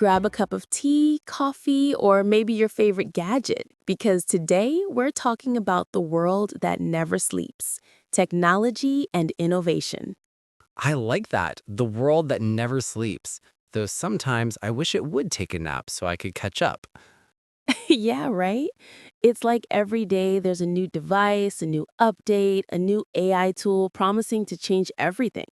Grab a cup of tea, coffee, or maybe your favorite gadget, because today we're talking about the world that never sleeps, technology and innovation. I like that. The world that never sleeps. Though sometimes I wish it would take a nap so I could catch up, Yeah, right? It's like every day there's a new device, a new update, a new AI tool promising to change everything.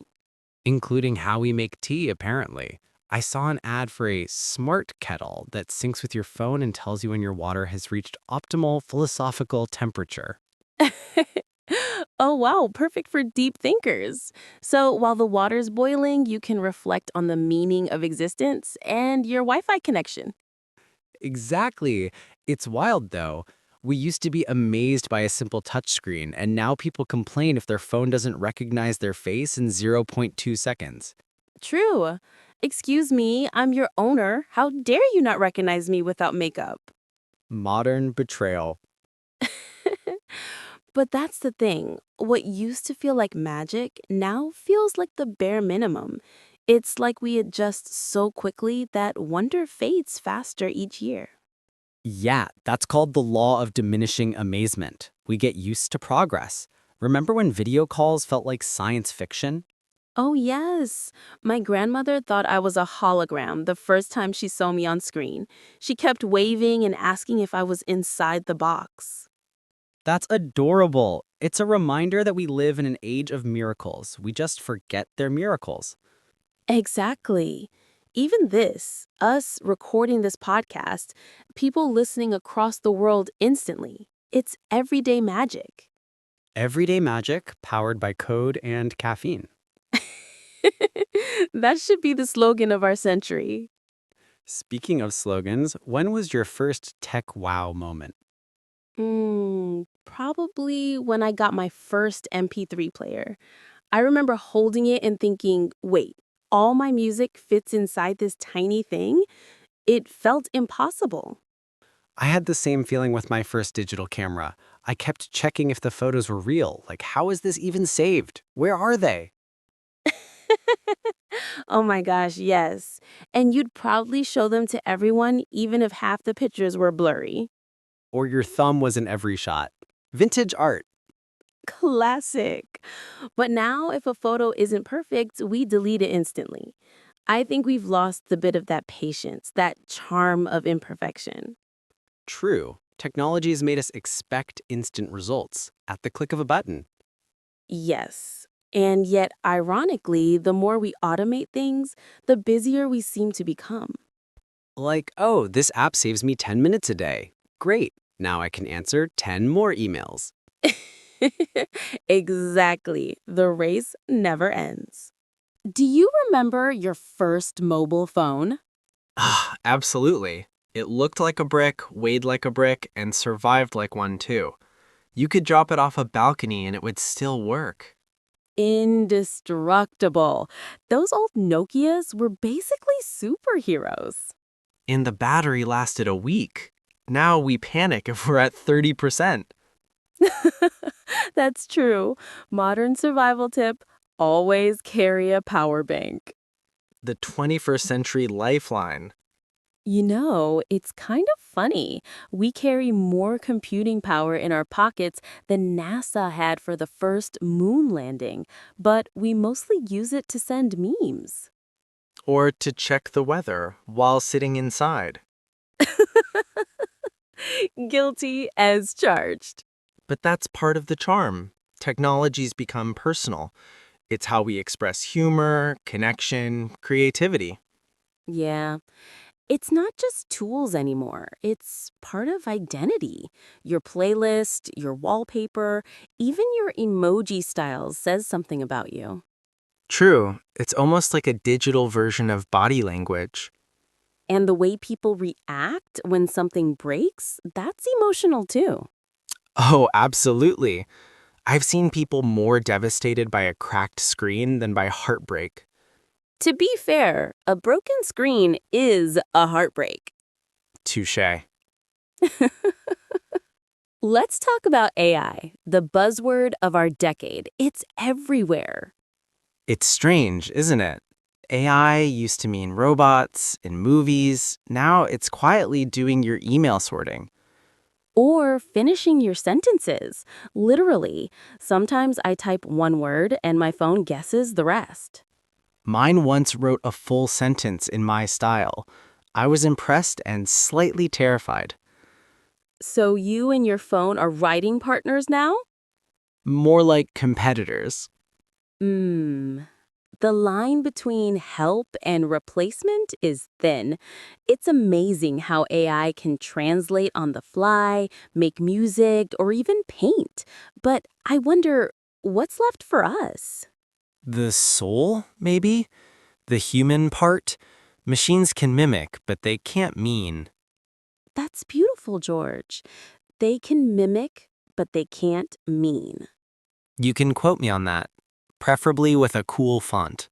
including how we make tea, apparently. I saw an ad for a smart kettle that syncs with your phone and tells you when your water has reached optimal philosophical temperature. Oh, wow, perfect for deep thinkers. So while the water's boiling, you can reflect on the meaning of existence and your Wi Fi connection. Exactly. It's wild, though. We used to be amazed by a simple touchscreen, and now people complain if their phone doesn't recognize their face in zero point 0.2 seconds. True. Excuse me, I'm your owner. How dare you not recognize me without makeup? Modern betrayal. But that's the thing. What used to feel like magic now feels like the bare minimum. It's like we adjust so quickly that wonder fades faster each year. Yeah, that's called the law of diminishing amazement. We get used to progress. Remember when video calls felt like science fiction? Oh, yes. My grandmother thought I was a hologram the first time she saw me on screen. She kept waving and asking if I was inside the box. That's adorable. It's a reminder that we live in an age of miracles. We just forget they're miracles. Exactly. Even this, us recording this podcast, people listening across the world instantly, it's everyday magic. Everyday magic powered by code and caffeine. That should be the slogan of our century. Speaking of slogans, when was your first tech wow moment? Probably when I got my first MP3 player. I remember holding it and thinking, wait, all my music fits inside this tiny thing? It felt impossible. I had the same feeling with my first digital camera. I kept checking if the photos were real. Like, how is this even saved? Where are they? Oh my gosh, yes. And you'd proudly show them to everyone, even if half the pictures were blurry. Or your thumb was in every shot. Vintage art. Classic. But now, if a photo isn't perfect, we delete it instantly. I think we've lost the bit of that patience, that charm of imperfection. True. Technology has made us expect instant results at the click of a button. Yes. And yet, ironically, the more we automate things, the busier we seem to become. Like, oh, this app saves me 10 minutes a day. Great. Now I can answer 10 more emails. Exactly. The race never ends. Do you remember your first mobile phone? Ah, absolutely. It looked like a brick, weighed like a brick, and survived like one too. You could drop it off a balcony and it would still work. Indestructible. Those old Nokias were basically superheroes. And the battery lasted a week. Now we panic if we're at 30%. That's true. Modern survival tip, always carry a power bank. The 21st century lifeline. You know, it's kind of funny. We carry more computing power in our pockets than NASA had for the first moon landing, but we mostly use it to send memes. Or to check the weather while sitting inside. Guilty as charged. But that's part of the charm. Technology's become personal. It's how we express humor, connection, creativity. Yeah, it's not just tools anymore. It's part of identity. Your playlist, your wallpaper, even your emoji styles says something about you. True, it's almost like a digital version of body language. And the way people react when something breaks, that's emotional too. Oh, absolutely. I've seen people more devastated by a cracked screen than by heartbreak. To be fair, a broken screen is a heartbreak. Touche. Let's talk about AI, the buzzword of our decade. It's everywhere. It's strange, isn't it? AI used to mean robots in movies. Now it's quietly doing your email sorting. Or finishing your sentences. Literally, sometimes I type one word and my phone guesses the rest. Mine once wrote a full sentence in my style. I was impressed and slightly terrified. So you and your phone are writing partners now? More like competitors. Mmm. The line between help and replacement is thin. It's amazing how AI can translate on the fly, make music, or even paint. But I wonder, what's left for us? The soul, maybe? The human part? Machines can mimic, but they can't mean. That's beautiful, George. They can mimic, but they can't mean. You can quote me on that, preferably with a cool font.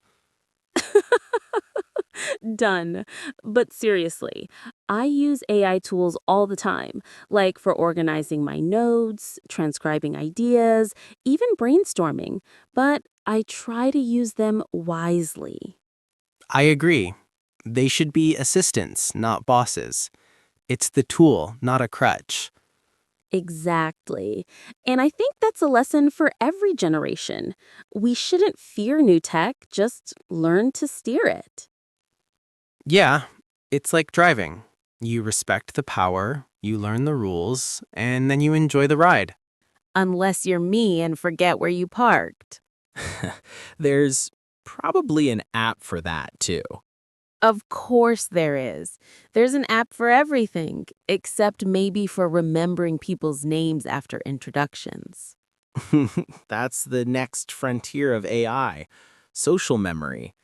Done. But seriously, I use AI tools all the time, like for organizing my notes, transcribing ideas, even brainstorming. But I try to use them wisely. I agree. They should be assistants, not bosses. It's the tool, not a crutch. Exactly. And I think that's a lesson for every generation. We shouldn't fear new tech, just learn to steer it. Yeah, it's like driving. You respect the power, you learn the rules, and then you enjoy the ride. Unless you're me and forget where you parked. There's probably an app for that, too. Of course there is. There's an app for everything, except maybe for remembering people's names after introductions. That's the next frontier of AI, social memory.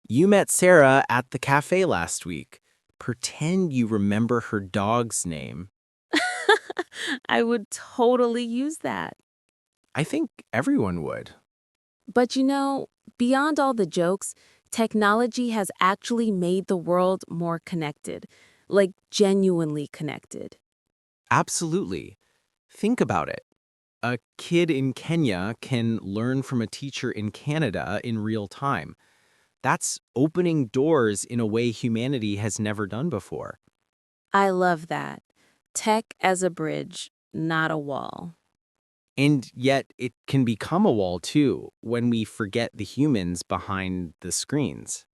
You met Sarah at the cafe last week. Pretend you remember her dog's name. I would totally use that. I think everyone would. But beyond all the jokes, technology has actually made the world more connected, like genuinely connected. Absolutely. Think about it. A kid in Kenya can learn from a teacher in Canada in real time. That's opening doors in a way humanity has never done before. I love that. Tech as a bridge, not a wall. And yet it can become a wall too when we forget the humans behind the screens.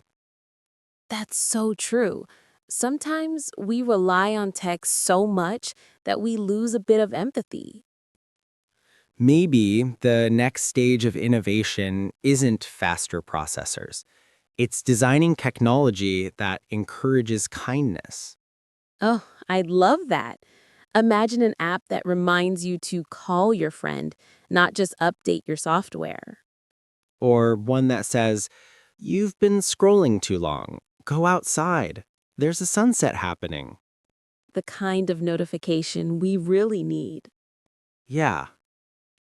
That's so true. Sometimes we rely on tech so much that we lose a bit of empathy. Maybe the next stage of innovation isn't faster processors. It's designing technology that encourages kindness, Oh, I'd love that. Imagine an app that reminds you to call your friend, not just update your software. or one that says, "You've been scrolling too long. Go outside. There's a sunset happening." The kind of notification we really need. Yeah.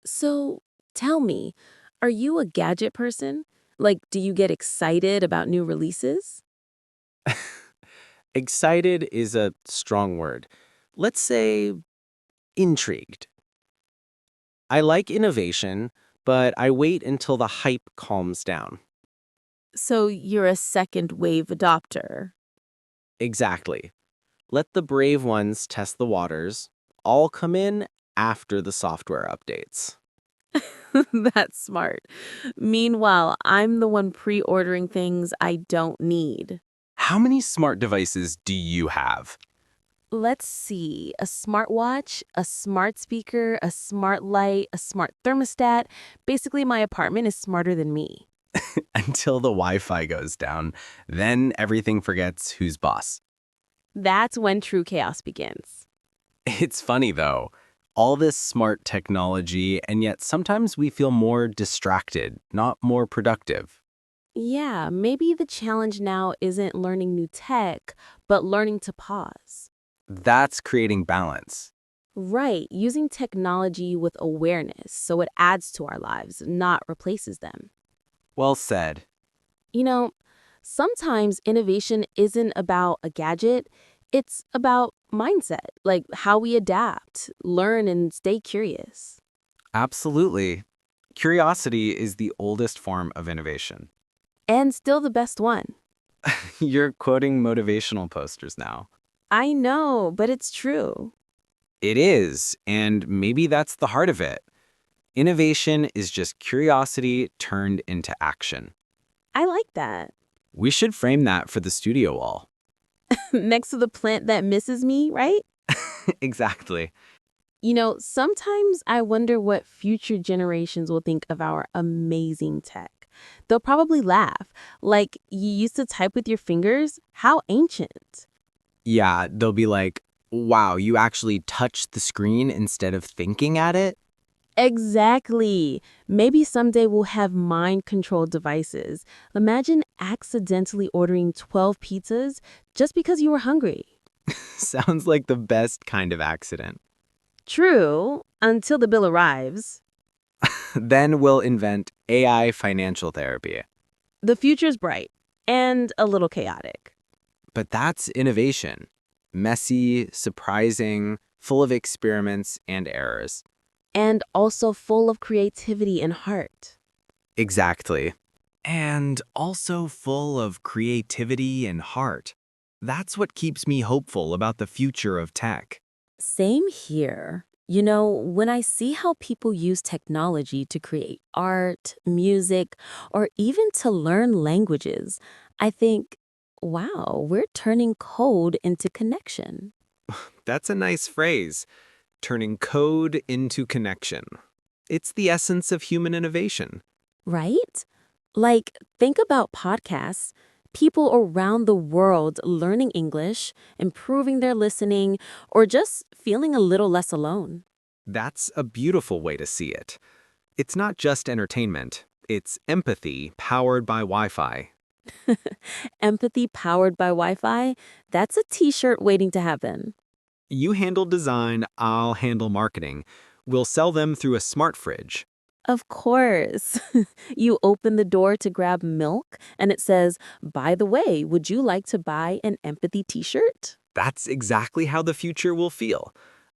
So, tell me, are you a gadget person? Like, do you get excited about new releases? Excited is a strong word. Let's say intrigued. I like innovation, but I wait until the hype calms down. So, you're a second wave adopter. Exactly. Let the brave ones test the waters. I'll come in after the software updates. That's smart. Meanwhile, I'm the one pre ordering things I don't need. How many smart devices do you have? Let's see, a smartwatch, a smart speaker, a smart light, a smart thermostat. Basically, my apartment is smarter than me. Until the Wi Fi goes down, then everything forgets who's boss. That's when true chaos begins. It's funny though, all this smart technology, and yet sometimes we feel more distracted, not more productive. Yeah, maybe the challenge now isn't learning new tech, but learning to pause. That's creating balance. Right, using technology with awareness so it adds to our lives, not replaces them. Well said. You know, sometimes innovation isn't about a gadget, it's about mindset, like how we adapt, learn, and stay curious. Absolutely. Curiosity is the oldest form of innovation. And still the best one. You're quoting motivational posters now. I know, but it's true. It is, and maybe that's the heart of it. Innovation is just curiosity turned into action. I like that. We should frame that for the studio wall. Next to the plant that misses me, right? Exactly. Sometimes I wonder what future generations will think of our amazing tech. They'll probably laugh. Like, you used to type with your fingers? How ancient. Yeah, they'll be like, wow, you actually touched the screen instead of thinking at it? Exactly. Maybe someday we'll have mind-controlled devices. Imagine accidentally ordering 12 pizzas just because you were hungry. Sounds like the best kind of accident. True, until the bill arrives. Then we'll invent AI financial therapy. The future's bright and a little chaotic. But that's innovation. Messy, surprising, full of experiments and errors. And also full of creativity and heart. Exactly. And also full of creativity and heart. That's what keeps me hopeful about the future of tech. Same here. When I see how people use technology to create art, music, or even to learn languages, I think, wow, we're turning code into connection, That's a nice phrase, turning code into connection. It's the essence of human innovation. right? Like, think about podcasts. People around the world learning English, improving their listening, or just feeling a little less alone. That's a beautiful way to see it. It's not just entertainment, it's empathy powered by Wi-Fi. Empathy powered by Wi-Fi, that's a t-shirt waiting to happen. You handle design, I'll handle marketing. We'll sell them through a smart fridge. Of course. You open the door to grab milk, and it says, by the way, would you like to buy an empathy t-shirt? That's exactly how the future will feel.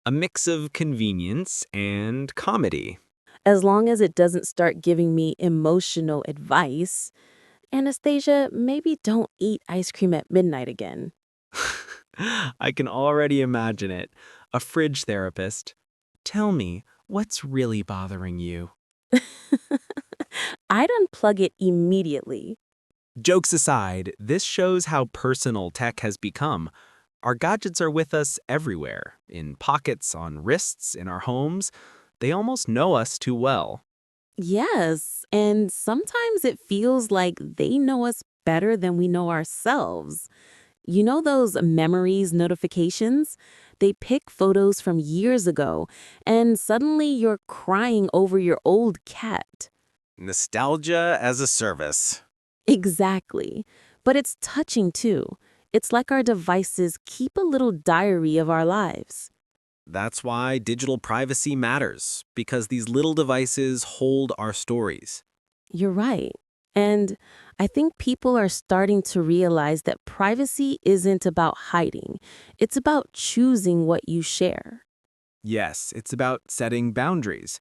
A mix of convenience and comedy. As long as it doesn't start giving me emotional advice. Anastasia, maybe don't eat ice cream at midnight again. I can already imagine it. A fridge therapist. Tell me, what's really bothering you? I'd unplug it immediately. Jokes aside, this shows how personal tech has become. Our gadgets are with us everywhere, in pockets, on wrists, in our homes. They almost know us too well. Yes, and sometimes it feels like they know us better than we know ourselves. You know those memories notifications? They pick photos from years ago, and suddenly you're crying over your old cat. Nostalgia as a service. Exactly. But it's touching too. It's like our devices keep a little diary of our lives. That's why digital privacy matters, because these little devices hold our stories. You're right. And I think people are starting to realize that privacy isn't about hiding. It's about choosing what you share. Yes, it's about setting boundaries.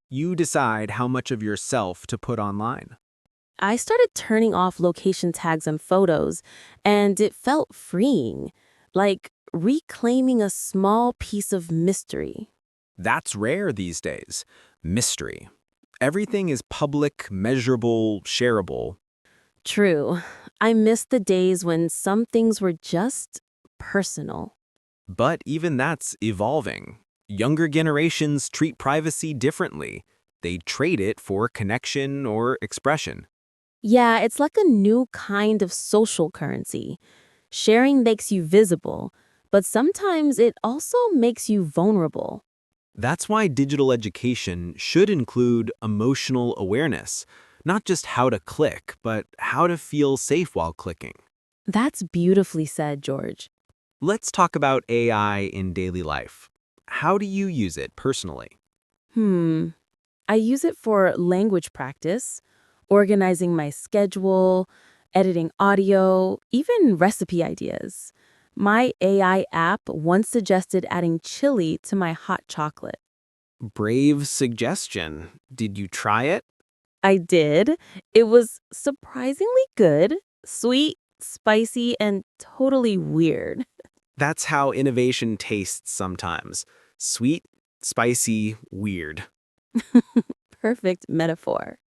You decide how much of yourself to put online. I started turning off location tags on photos, and it felt freeing, like reclaiming a small piece of mystery. That's rare these days. Mystery. Everything is public, measurable, shareable. True, I miss the days when some things were just personal. But even that's evolving. Younger generations treat privacy differently. They trade it for connection or expression. Yeah, it's like a new kind of social currency. Sharing makes you visible, but sometimes it also makes you vulnerable. That's why digital education should include emotional awareness, not just how to click, but how to feel safe while clicking. That's beautifully said, George. Let's talk about AI in daily life. How do you use it personally? Hmm. I use it for language practice, organizing my schedule, editing audio, even recipe ideas. My AI app once suggested adding chili to my hot chocolate. Brave suggestion. Did you try it? I did. It was surprisingly good, sweet, spicy, and totally weird. That's how innovation tastes sometimes. Sweet, spicy, weird. Perfect metaphor.